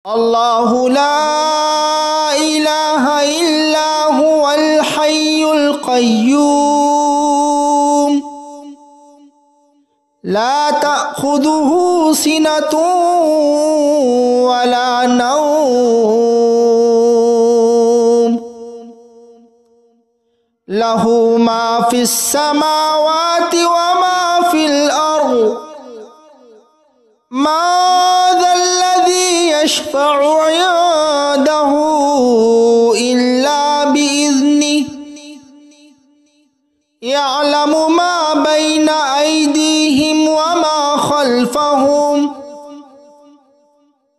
الله لا إله إلا هو الحي القيوم لا تأخذه سنة ولا نوم له ما في السماوات وما في الأرض ما ذا الذي يشفع عنده إلا بإذنه يعلم ما بين أيديهم وما خلفهم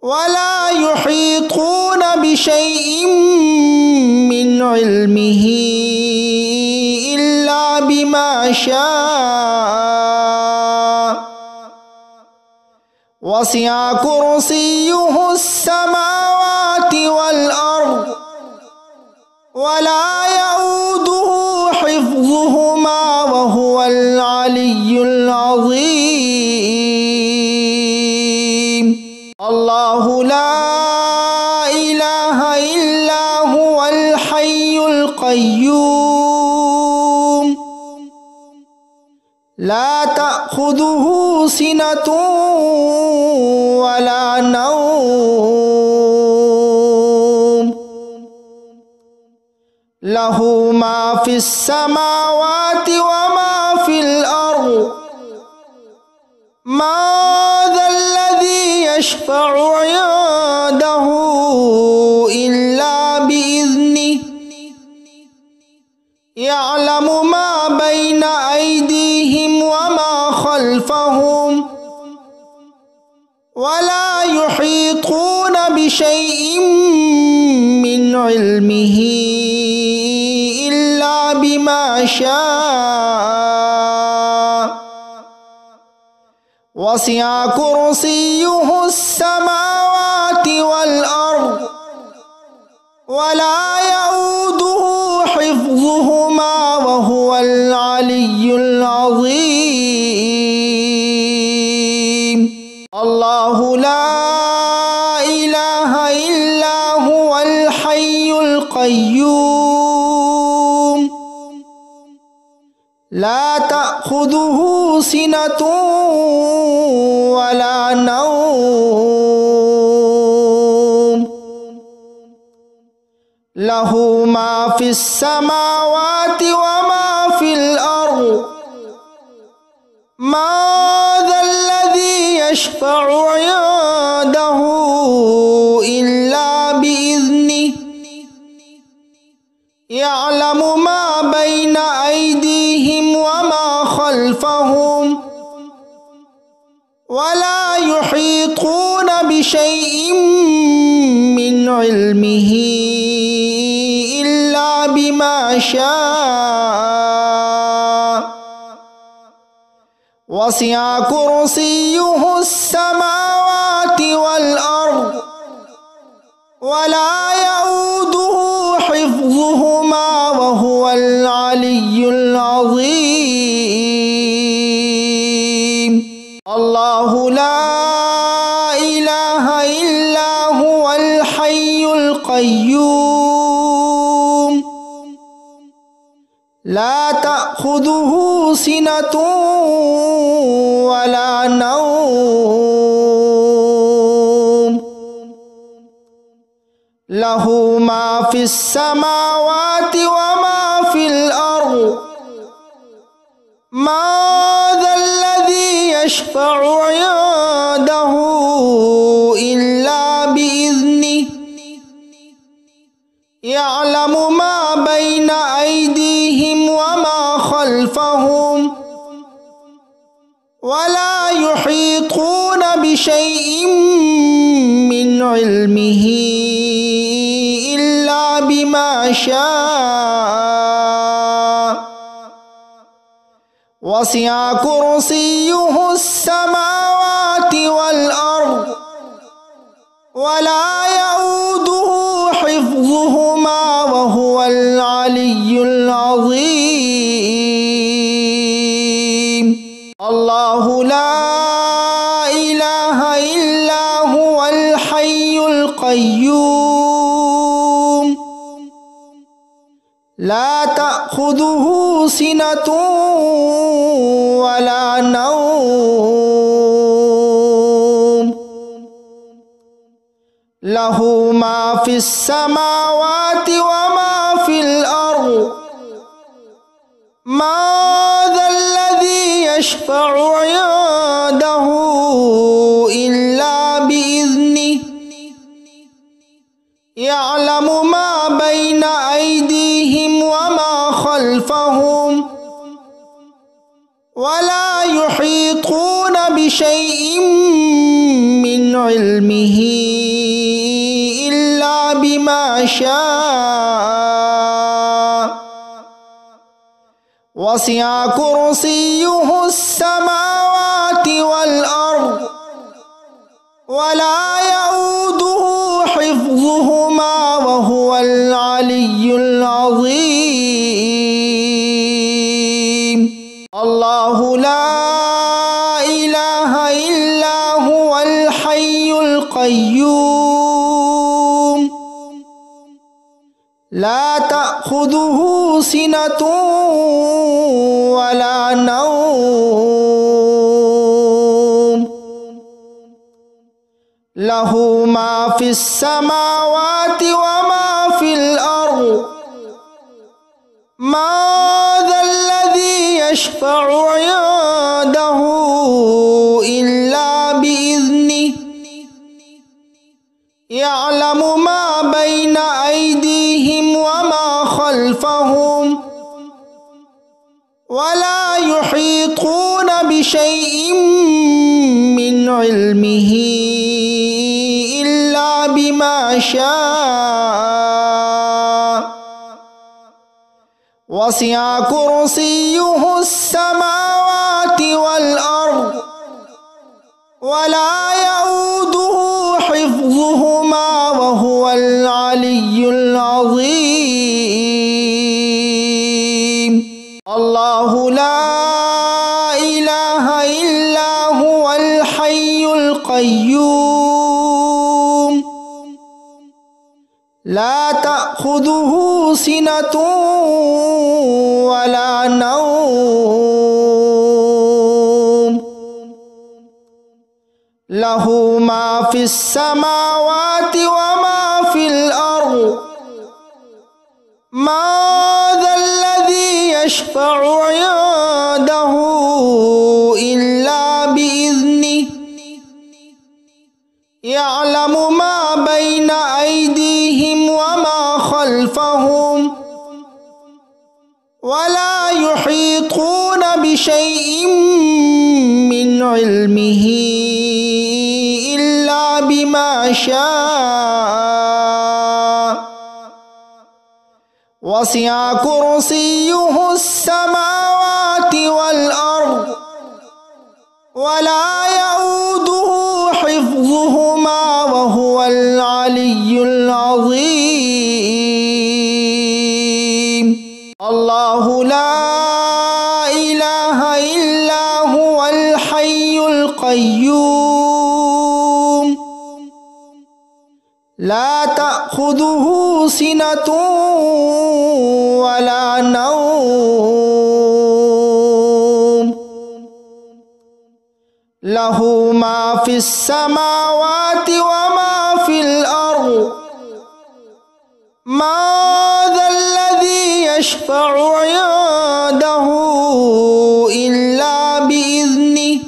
ولا يحيطون بشيء من علمه إلا بما شاء وسع كرسيه السماوات والأرض ولا يؤوده حفظهما وهو العلي العظيم الله لا إله إلا هو الحي القيوم لا تأخذه سنة ولا نوم له ما في السماوات وما في الأرض ما ذا الذي يشفع عنده إلا بإذنه يعلم ما بين أيديهم وما خلفهم ولا يحيطون بشيء من علمه إلا بما شاء وسع كرسيه السماوات والأرض ولا يؤوده حفظهما وهو العلي العظيم الله لا إله إلا هو الحي القيوم لا تأخذه سنة ولا نوم له ما في السماوات وما في الأرض ما ذا الذي يشفع عنده إلا بإذنه يعلم ما بين أيديهم وما خلفهم ولا يحيطون بشيء من علمه إلا بما شاء وسع كرسيه السماوات والأرض ولا يؤوده حفظهما وهو العلي العظيم الله لا إله إلا هو الحي القيوم لا تأخذه سنة ولا نوم له ما في السماوات وما في الأرض ما ذا الذي يشفع عنده إلا بإذنه يعلم ما بين أيديهم وما خلفهم ولا يحيطون بشيء من علمه إلا بما شاء وسع كرسيه السماوات والأرض ولا يؤوده حفظهما وهو العلي العظيم الله لا إله إلا هو الحي القيوم القيوم لا تأخذه سنة ولا نوم له ما في السماوات وما في الأرض ما ذا الذي يشفع عنده إلا بإذنه يعلم ما بين أيديهم وما خلفهم ولا يحيطون بشيء من علمه إلا بما شاء وسع كرسيه السماوات والأرض ولا يؤوده حفظهما وهو العلي العظيم الله لا إله إلا هو الحي القيوم لا تأخذه سنة ولا نوم له ما في السماوات وما في الأرض ما ذا الذي يشفع عنده إلا بإذنه يعلم ما بين أيديهم وما خلفهم ولا يحيطون بشيء من علمه إلا بما شاء وسع كرسيه السماوات والأرض ولا يؤوده حفظهما وهو العلي العظيم الله لا إله إلا هو الحي القيوم لا تأخذه سنة ولا نوم له ما في السماوات وما في الأرض ما ذا الذي يشفع عنده إلا بإذنه يعلم ما بين أيديهم وما خلفهم ولا يحيطون بشيء من علمه إلا بما شاء وسع كرسيه السماوات والأرض ولا يؤوده حفظهما وهو العلي العظيم الله لا إله إلا هو الحي القيوم لا تأخذه سنة ولا نوم له ما في السماوات وما في الأرض ما ذا الذي يشفع عنده إلا بإذنه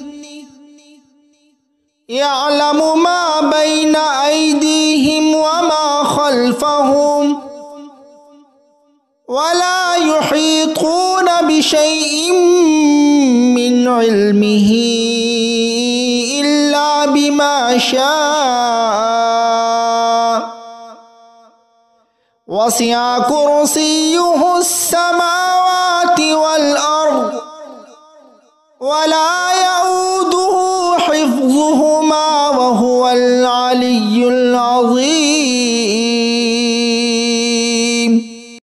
يعلم ما بين أيديهم وما خلفهم ولا يحيطون بشيء من علمه إلا بما شاء وسع كرسيه السماوات والأرض ولا يؤوده حفظهما وهو العلي العظيم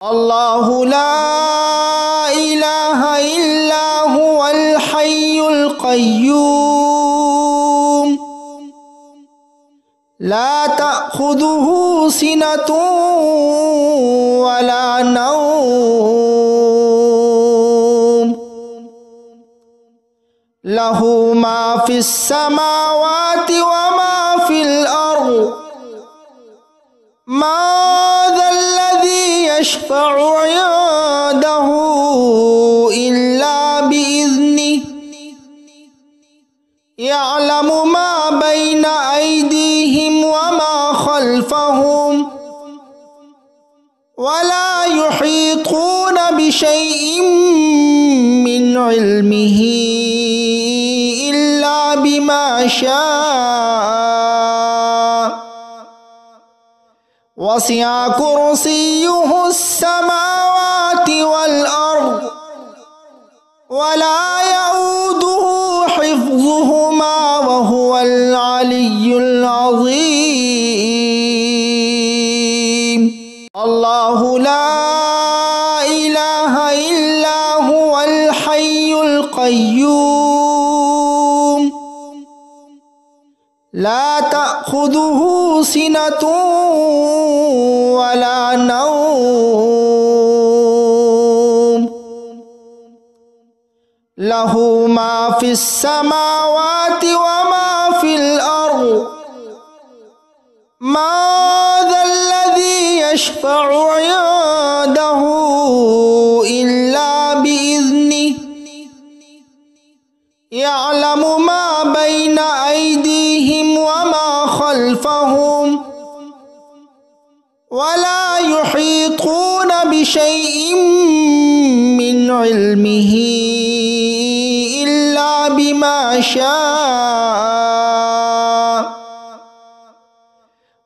الله لا إله إلا هو الحي القيوم لا تأخذه تأخذه سنة ولا نوم له ما في السماوات وما في الأرض ما ذا الذي يشفع عنده إلا بإذنه يعلم ما بين أيديهم وما خلفهم ولا يحيطون بشيء من علمه إلا بما شاء وسع كرسيه السماوات والأرض ولا يؤوده حفظهما وهو العلي العظيم الله لا إله إلا هو الحي القيوم لا تأخذه سنة ولا نوم له ما في السماوات وما في الأرض ما ذا الذي يشفع عنده إلا بإذنه يعلم ما بين أيديهم وما خلفهم ولا يحيطون بشيء من علمه إلا بما شاء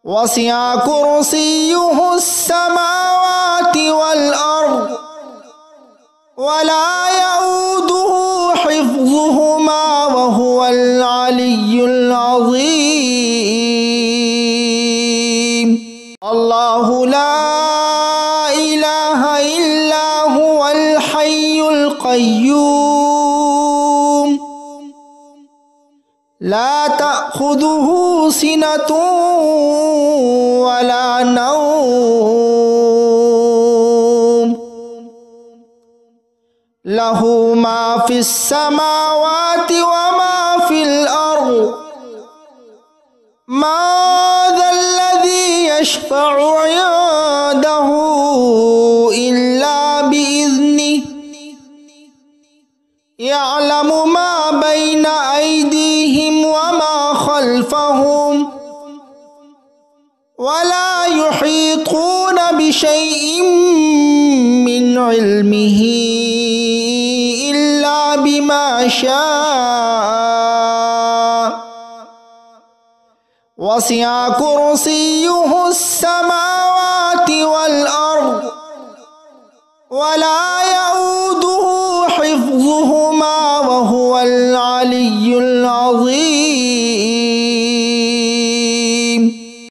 وسع كرسيه السماوات والأرض ولا يؤوده حفظهما وهو العلي العظيم الله لا إله إلا هو الحي القيوم لا تأخذه سنة ولا نوم له ما في السماوات وما في الأرض ما ذا الذي يشفع عنده إلا بإذنه يعلم ما بين أيديهم وما خلفهم ولا يحيطون بشيء من علمه إلا بما شاء وسع كرسيه السماوات والأرض ولا يؤوده